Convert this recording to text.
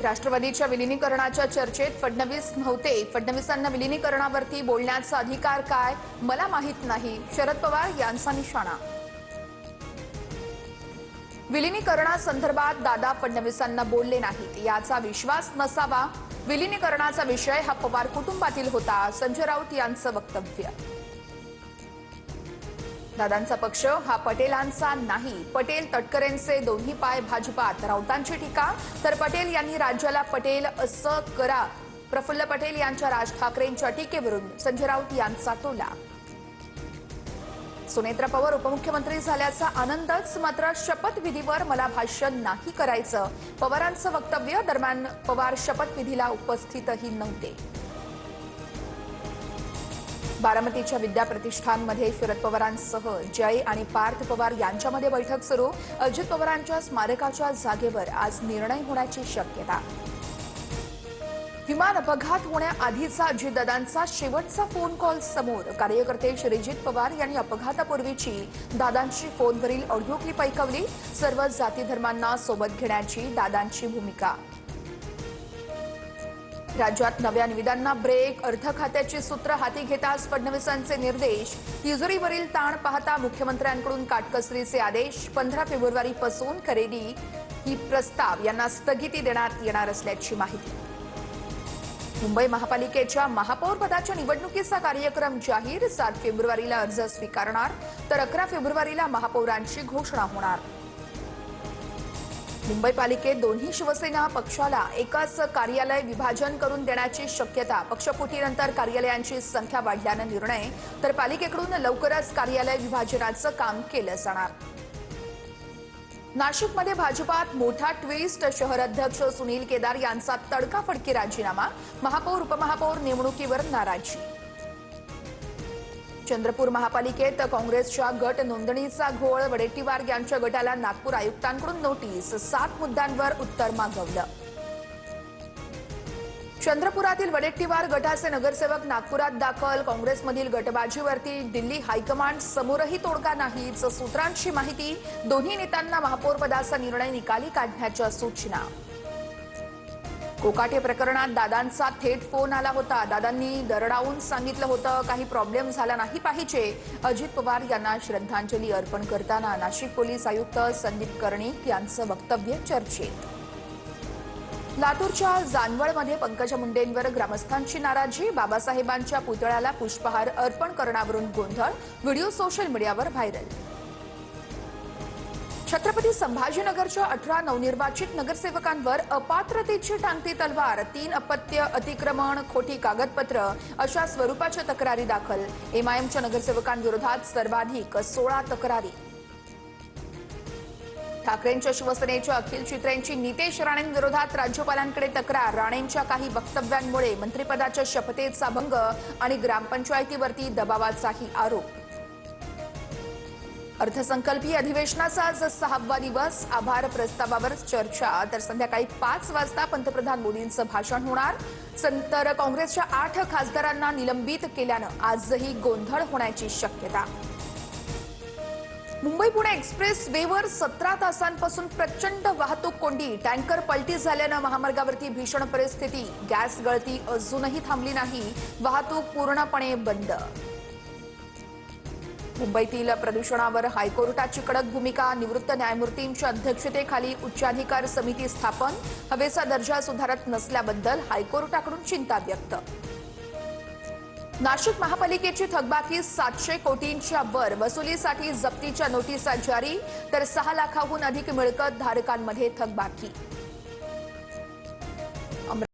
राष्ट्रवादीच्या विलीनीकरणाच्या चर्चेत फडणवीस नव्हते। फडणवीसांना विलीनीकरणावरती बोलण्याचा अधिकार काय मला माहित नाही, शरद पवार यांचा निशाणा। विलीनीकरणासंदर्भात दादा फडणवीसांना बोलले नाहीत याचा विश्वास नसावा। विलीनीकरणाचा विषय हा पवार कुटुंबातील होता, संजय राऊत यांचं वक्तव्य। दादांचा पक्ष हा पटेलांचा नाही, पटेल तटकरेंचे दोन्ही पाय भाजपात, राऊतांची टीका। तर पटेल यांनी राज्याला पटेल असं करा, प्रफुल्ल पटेल यांच्या राज ठाकरेंच्या टीकेवरून संजय राऊत यांचा टोला। सुनेत्रा पवार उपमुख्यमंत्री झाल्याचा आनंदच, मात्र शपथविधीवर मला भाष्य नाही करायचं, पवारांचं वक्तव्य। दरम्यान पवार शपथविधीला उपस्थितही नव्हते। बारामतीच्या विद्या प्रतिष्ठानमध्ये शरद पवारांसह जय आणि पार्थ पवार यांच्यामध्ये बैठक सुरू। अजित पवारांच्या स्मारकाच्या जागेवर आज निर्णय होण्याची शक्यता। विमान अपघात होण्याआधीचा अजितदादांचा शेवटचा फोन कॉल समोर। कार्यकर्ते श्रीजित पवार यांनी अपघातापूर्वीची दादांची फोनवरील ऑडिओ क्लिप ऐकवली। सर्व जाती धर्मांना सोबत घेण्याची दादांची भूमिका। राज्यात नव्या निविदांना ब्रेक, अर्थ खात्याची सूत्र हाती घेताच फडणवीसांचे निर्देश। तिजोरीवरील ताण पाहता मुख्यमंत्र्यांकडून काटकसरीचे आदेश। 15 फेब्रुवारीपासून खरेदी ही प्रस्ताव यांना स्थगिती देण्यात येणार असल्याची माहिती। मुंबई महापालिकेच्या महापौर पदाच्या निवडणुकीचा कार्यक्रम जाहीर। 7 फेब्रुवारीला अर्ज स्वीकारणार, तर 11 फेब्रुवारीला महापौरांची घोषणा होणार। मुंबई पालिकेत दोन्ही शिवसेना पक्षाला एकाच कार्यालय विभाजन करून देण्याची शक्यता। पक्षफुटीनंतर कार्यालयांची संख्या वाढल्यानं निर्णय, तर पालिकेकडून लवकरच कार्यालय विभाजनाचं काम केलं जाणार। नाशिकमध्ये भाजपात मोठा ट्विस्ट, शहर अध्यक्ष सुनील केदार यांचा तडकाफडकी राजीनामा। महापौर उपमहापौर निवडणुकीवर नाराजी। चंद्रपूर महापालिकेत काँग्रेसच्या गट नोंदणीचा घोळ। वडेट्टीवार यांच्या गटाला नागपूर आयुक्तांकडून नोटीस, 7 मुद्द्यांवर उत्तर मागवलं। चंद्रपुरातील वडेट्टीवार गटाचे नगरसेवक नागपुरात दाखल। काँग्रेसमधील गटबाजीवरती दिल्ली हायकमांड समोरही तोडगा नाहीच, सूत्रांची माहिती। दोन्ही नेत्यांना महापौरपदाचा निर्णय निकाली काढण्याच्या सूचना। कोकाटे प्रकरणात दादांचा थेट फोन आला होता। दादांनी दरडावून सांगितलं होतं काही प्रॉब्लेम झाला नाही पाहिजे। अजित पवार यांना श्रद्धांजली अर्पण करताना नाशिक पोलीस आयुक्त संदीप कर्णिक यांचं वक्तव्य चर्चेत। लातूरच्या जानवळमध्ये पंकजा मुंडेंवर ग्रामस्थांची नाराजी। बाबासाहेबांच्या पुतळ्याला पुष्पहार अर्पण करण्यावरून गोंधळ, व्हिडिओ सोशल मीडियावर व्हायरल। छत्रपती संभाजीनगरच्या 18 नवनिर्वाचित नगरसेवकांवर अपात्रतेची टांगती तलवार। 3 अपत्य, अतिक्रमण, खोटी कागदपत्र अशा स्वरूपाच्या तक्रारी दाखल। एमआयएमच्या नगरसेवकांविरोधात सर्वाधिक 16 तक्रारी। ठाकरेंच्या शिवसेनेच्या अखिल चित्रेंची नितेश राणेंविरोधात राज्यपालांकडे तक्रार। राणेंच्या काही वक्तव्यांमुळे मंत्रिपदाच्या शपथेचा भंग आणि ग्रामपंचायतीवरती दबावाचाही आरोप। अर्थसंकल्पीय अधिवेशनाचा आज 6वा दिवस। आभार प्रस्तावावर चर्चा, तर संध्याकाळी 5 वाजता पंतप्रधान मोदींचं भाषण होणार। तर काँग्रेसच्या 8 खासदारांना निलंबित केल्यानं आजही गोंधळ होण्याची शक्यता। मुंबई पुणे एक्सप्रेस वेवर 17 तासांपासून प्रचंड वाहतूक कोंडी। टँकर पलटी झाल्यानं महामार्गावरती भीषण परिस्थिती। गॅस गळती अजूनही थांबली नाही, वाहतूक पूर्णपणे बंद। मुंबईतील प्रदूषणावर हायकोर्टाची कडक भूमिका। निवृत्त न्यायमूर्तींच्या अध्यक्षतेखाली उच्चाधिकार समिती स्थापन। हवेचा दर्जा सुधारत नसल्याबद्दल हायकोर्टाकडून चिंता व्यक्त। नाशिक महापालिकेची थकबाकी 700 कोटींच्या वर। वसुलीसाठी जप्तीच्या नोटिसा जारी, तर 6 लाखाहून अधिक मिळकत धारकांमध्ये थकबाकी।